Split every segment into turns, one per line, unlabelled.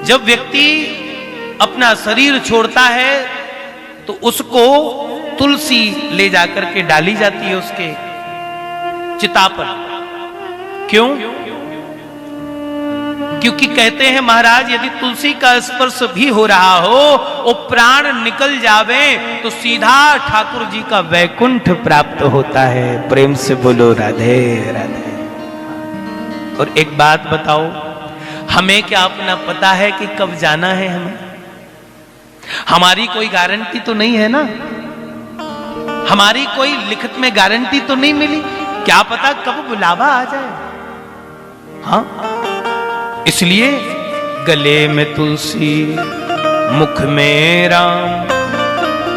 जब व्यक्ति अपना शरीर छोड़ता है तो उसको तुलसी ले जाकर के डाली जाती है उसके चिता पर। क्यों? क्योंकि कहते हैं महाराज, यदि तुलसी का स्पर्श भी हो रहा हो और प्राण निकल जावे तो सीधा ठाकुर जी का वैकुंठ प्राप्त होता है। प्रेम से बोलो राधे राधे। और एक बात बताओ, हमें क्या अपना पता है कि कब जाना है? हमें हमारी कोई गारंटी तो नहीं है ना, हमारी कोई लिखित में गारंटी तो नहीं मिली। क्या पता कब बुलावा आ जाए। हाँ, इसलिए गले में तुलसी मुख में राम,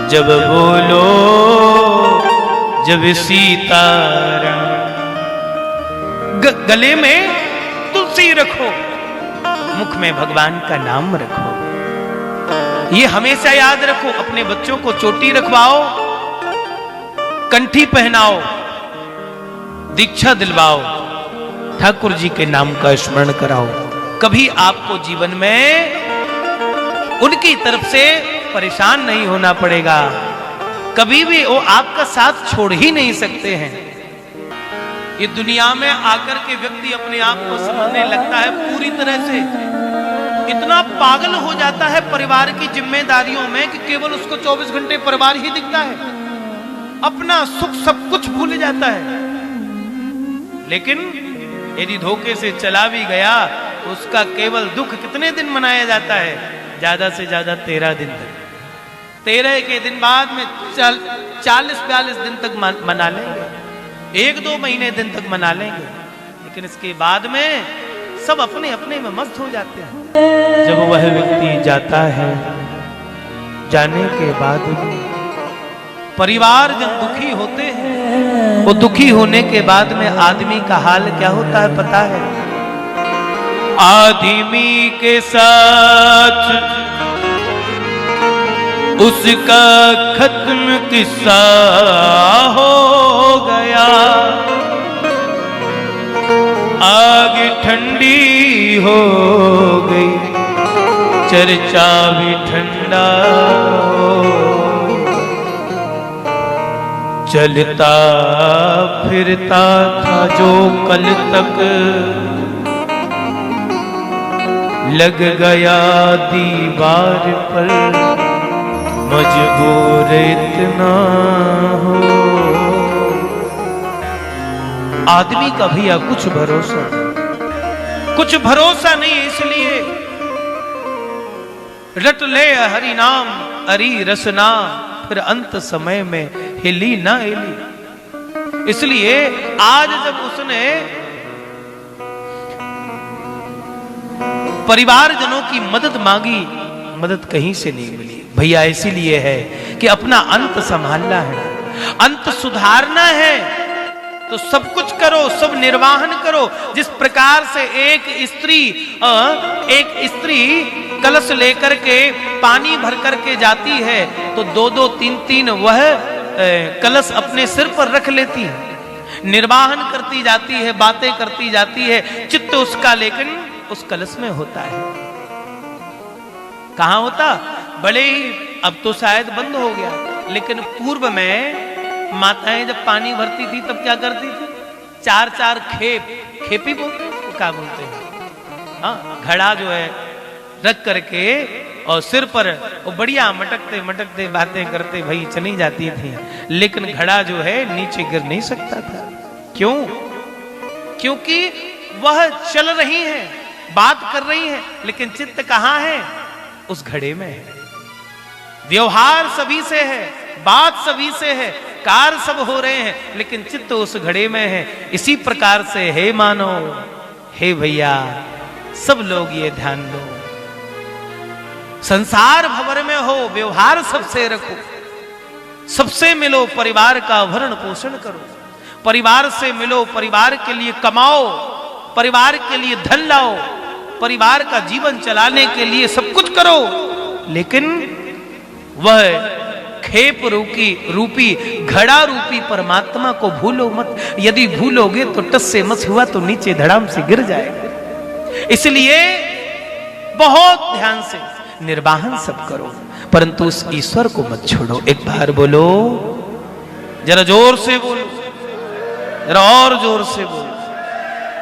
जब बोलो जब सीताराम। गले में तुलसी रखो, मुख में भगवान का नाम रखो। ये हमेशा याद रखो। अपने बच्चों को चोटी रखवाओ, कंठी पहनाओ, दीक्षा दिलवाओ, ठाकुर जी के नाम का स्मरण कराओ। कभी आपको जीवन में उनकी तरफ से परेशान नहीं होना पड़ेगा। कभी भी वो आपका साथ छोड़ ही नहीं सकते हैं। ये दुनिया में आकर के व्यक्ति अपने आप को समझने लगता है पूरी तरह से, इतना पागल हो जाता है परिवार की जिम्मेदारियों में कि केवल उसको 24 घंटे परिवार ही दिखता है, अपना सुख सब कुछ भूल जाता है। लेकिन यदि धोखे से चला भी गया तो उसका केवल दुख कितने दिन मनाया जाता है? ज्यादा से ज्यादा 13 दिन तक। 13 के दिन बाद में 40-42 दिन तक मना लेंगे, 1-2 महीने दिन तक मना लेंगे, लेकिन इसके बाद में सब अपने अपने में मस्त हो जाते हैं। जब वह व्यक्ति जाता है, जाने के बाद परिवार जब दुखी होते हैं, वो दुखी होने के बाद में आदमी का हाल क्या होता है पता है? आदमी के साथ उसका खत्म किस्सा हो गया, आग ठंडी हो गई, चर्चा भी ठंडा हो। चलता फिरता था जो कल तक, लग गया दीवार पर, मजबूर इतना हो। आदमी का भैया कुछ भरोसा नहीं, इसलिए रट ले हरि नाम हरि रसना, फिर अंत समय में हिली ना हिली। इसलिए आज जब उसने परिवारजनों की मदद मांगी, मदद कहीं से नहीं मिली। भैया इसीलिए है कि अपना अंत संभालना है, अंत सुधारना है, तो सब कुछ करो, सब निर्वाहन करो। जिस प्रकार से एक स्त्री कलश लेकर के पानी भर करके जाती है तो 2-2, 3-3 वह कलश अपने सिर पर रख लेती है, निर्वाहन करती जाती है, बातें करती जाती है, चित्त उसका लेकिन उस कलश में होता है। कहां होता? बड़े ही, अब तो शायद बंद हो गया, लेकिन पूर्व में माताएं जब पानी भरती थी तब क्या करती थी? 4-4 खेपी बोलते हैं, क्या बोलते हैं, हाँ, घड़ा जो है रख करके और सिर पर वो बढ़िया मटकते मटकते बातें करते भाई चली जाती थी, लेकिन घड़ा जो है नीचे गिर नहीं सकता था। क्यों? क्योंकि वह चल रही है, बात कर रही है, लेकिन चित्त कहां है? उस घड़े में है। व्यवहार सभी से है, बात सभी से है, कार्य सब हो रहे हैं, लेकिन चित्त उस घड़े में है। इसी प्रकार से हे मानो, हे भैया, सब लोग ये ध्यान लो, संसार भवर में हो, व्यवहार सबसे रखो, सबसे मिलो, परिवार का भरण पोषण करो, परिवार से मिलो, परिवार के लिए कमाओ, परिवार के लिए धन लाओ, परिवार का जीवन चलाने के लिए सब कुछ करो, लेकिन वह खेप रूपी घड़ा रूपी परमात्मा को भूलो मत। यदि भूलोगे तो टस से मस हुआ तो नीचे धड़ाम से गिर जाएगा। इसलिए बहुत ध्यान से निर्वाहन सब करो, परंतु उस ईश्वर को मत छोड़ो। एक बार बोलो, जरा जोर से बोलो, जरा और जोर से बोलो।